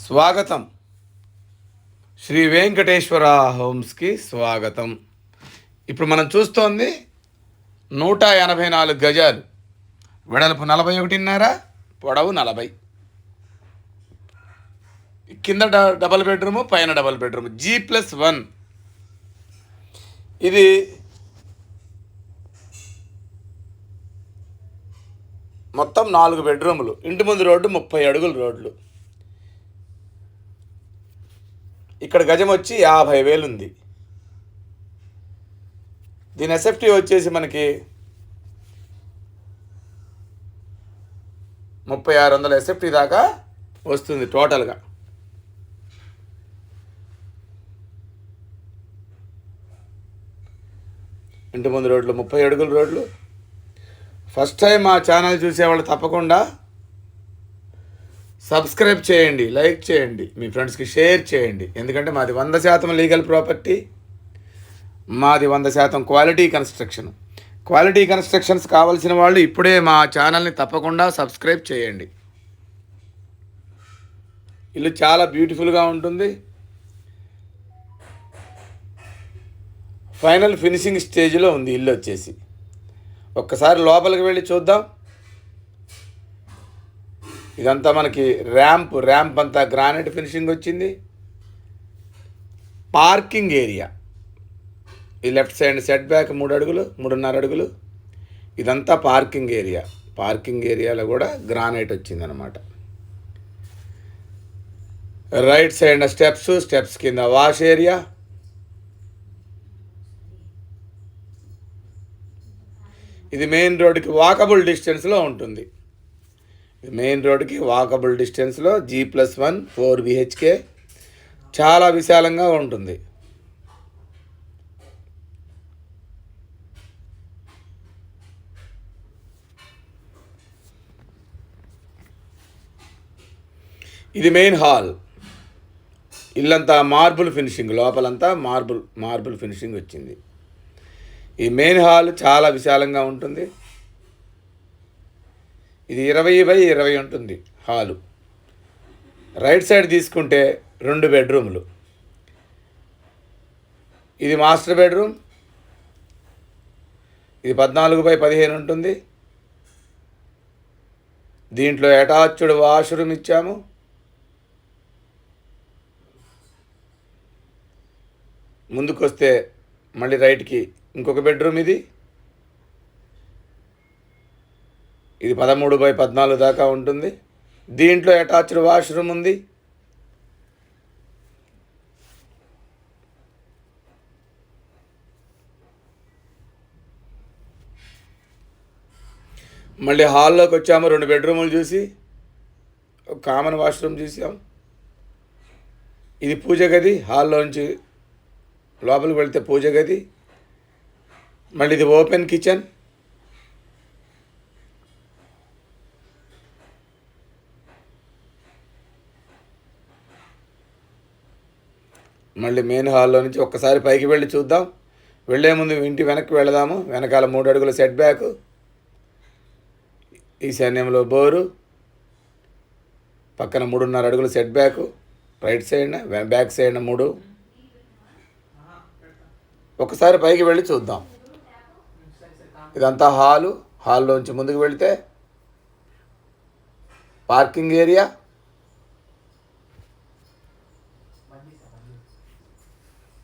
స్వాగతం. శ్రీ వెంకటేశ్వర హోమ్స్కి స్వాగతం. ఇప్పుడు మనం చూస్తోంది 184 గజాలు, వెడల్పు 41.5, పొడవు 40. కింద డబల్ బెడ్రూము, పైన డబల్ బెడ్రూమ్, G+1. ఇది మొత్తం 4 బెడ్రూములు. ఇంటి ముందు రోడ్డు 30 అడుగుల రోడ్లు. ఇక్కడ గజం వచ్చి 50,000 ఉంది. దీని ఎస్ఎఫ్టీ వచ్చేసి మనకి 3600 ఎస్ఎఫ్టీ దాకా వస్తుంది టోటల్గా. ఇంటి ముందు రోడ్లు 30 అడుగుల రోడ్లు. ఫస్ట్ టైం మా ఛానల్ చూసేవాళ్ళు తప్పకుండా సబ్స్క్రైబ్ చేయండి, లైక్ చేయండి, మీ ఫ్రెండ్స్కి షేర్ చేయండి. ఎందుకంటే మాది 100% లీగల్ ప్రాపర్టీ, మాది 100% క్వాలిటీ కన్స్ట్రక్షన్. క్వాలిటీ కన్స్ట్రక్షన్స్ కావాల్సిన వాళ్ళు ఇప్పుడే మా ఛానల్ని తప్పకుండా సబ్స్క్రైబ్ చేయండి. ఇల్లు చాలా బ్యూటిఫుల్గా ఉంటుంది. ఫైనల్ ఫినిషింగ్ స్టేజ్లో ఉంది ఇల్లు వచ్చేసి. ఒక్కసారి లోపలికి వెళ్ళి చూద్దాం. ఇదంతా మనకి ర్యాంప్ అంతా గ్రానైట్ ఫినిషింగ్ వచ్చింది. పార్కింగ్ ఏరియా, ఈ లెఫ్ట్ సైడ్ సెట్ బ్యాక్ 3 అడుగులు, 3.5 అడుగులు. ఇదంతా పార్కింగ్ ఏరియా. పార్కింగ్ ఏరియాలో కూడా గ్రానైట్ వచ్చిందనమాట. రైట్ సైడ్ స్టెప్స్ కింద వాష్ ఏరియా. ఇది మెయిన్ రోడ్డుకి వాకబుల్ డిస్టెన్స్లో ఉంటుంది. మెయిన్ రోడ్డుకి వాకబుల్ డిస్టెన్స్లో G+1 4 BHK, చాలా విశాలంగా ఉంటుంది. ఇది మెయిన్ హాల్. ఇల్లంతా మార్బుల్ ఫినిషింగ్, లోపలంతా మార్బుల్ ఫినిషింగ్ వచ్చింది. ఈ మెయిన్ హాల్ చాలా విశాలంగా ఉంటుంది. ఇది 20x20 ఉంటుంది హాలు. రైట్ సైడ్ తీసుకుంటే 2 బెడ్రూములు. ఇది మాస్టర్ బెడ్రూమ్. ఇది 14x15 ఉంటుంది. దీంట్లో అటాచ్డ్ వాష్రూమ్ ఇచ్చాము. ముందుకు వస్తే మళ్ళీ రైట్కి ఇంకొక బెడ్రూమ్. ఇది 13x14 దాకా ఉంటుంది. దీంట్లో అటాచ్డ్ వాష్రూమ్ ఉంది. మళ్ళీ హాల్లోకి వచ్చాము. 2 బెడ్రూములు చూసి ఒక కామన్ వాష్రూమ్ చూసాం. ఇది పూజ గది. హాల్లోంచి లోపలికి వెళ్తే పూజ గది. మళ్ళీ ఇది ఓపెన్ కిచెన్. మళ్ళీ మెయిన్ హాల్లో నుంచి ఒక్కసారి పైకి వెళ్ళి చూద్దాం. వెళ్ళే ముందు ఇంటి వెనక్కి వెళదాము. వెనకాల 3 అడుగుల సెట్ బ్యాక్, ఈశాన్యంలో బోరు, పక్కన 3.5 అడుగుల సెట్ బ్యాక్, రైట్ సైడ్న బ్యాక్ సైడ్న 3. ఒకసారి పైకి వెళ్ళి చూద్దాం. ఇదంతా హాల్లోంచి ముందుకు వెళితే పార్కింగ్ ఏరియా.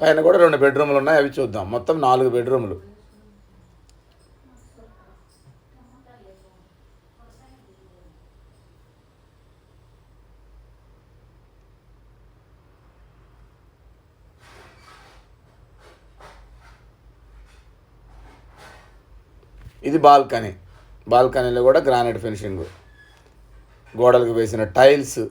పైన కూడా 2 బెడ్రూములు ఉన్నాయి, అవి చూద్దాం. మొత్తం 4 బెడ్రూములు. ఇది బాల్కనీలో కూడా గ్రానైట్ ఫినిషింగ్, గోడలకు వేసిన టైల్స్.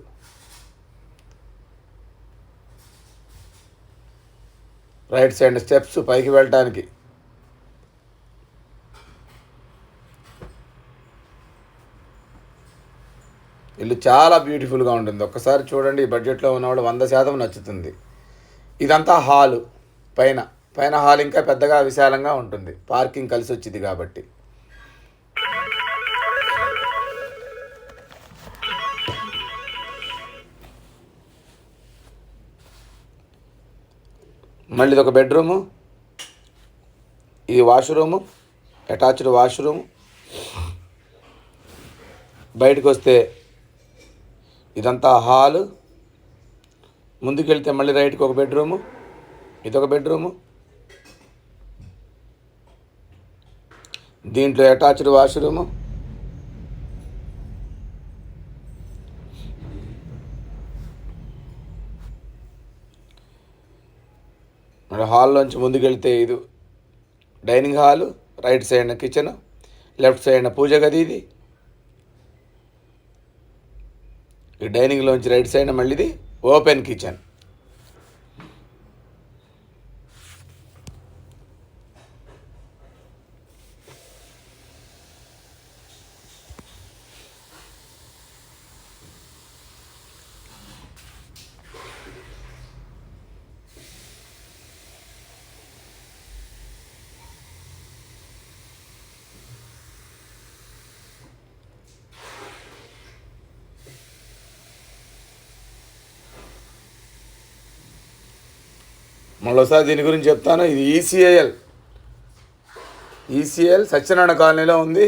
రైట్ సైడ్ స్టెప్స్ పైకి వెళ్ళటానికి. ఇల్లు చాలా బ్యూటిఫుల్గా ఉంటుంది. ఒక్కసారి చూడండి. ఈ బడ్జెట్లో ఉన్నవాళ్ళు 100% నచ్చుతుంది. ఇదంతా హాలు. పైన హాల్ ఇంకా పెద్దగా విశాలంగా ఉంటుంది, పార్కింగ్ కలిసి వచ్చింది కాబట్టి. మళ్ళీ ఇది ఒక బెడ్రూము, ఇది వాష్రూము, అటాచ్డ్ వాష్రూము. బయటకు వస్తే ఇదంతా హాలు. ముందుకెళ్తే మళ్ళీ రైట్కి ఒక బెడ్రూము, ఇదొక బెడ్రూము, దీంట్లో అటాచ్డ్ వాష్రూము. మరి హాల్లోంచి ముందుకెళ్తే ఇది డైనింగ్ హాలు, రైట్ సైడ్న కిచెన్, లెఫ్ట్ సైడ్న పూజ గది. ఇది ఈ డైనింగ్లోంచి రైట్ సైడ్న మళ్ళీ ఇది ఓపెన్ కిచెన్. మళ్ళీసారి దీని గురించి చెప్తాను. ఇది ఈసీఐఎల్ సత్యనారాయణ కాలనీలో ఉంది.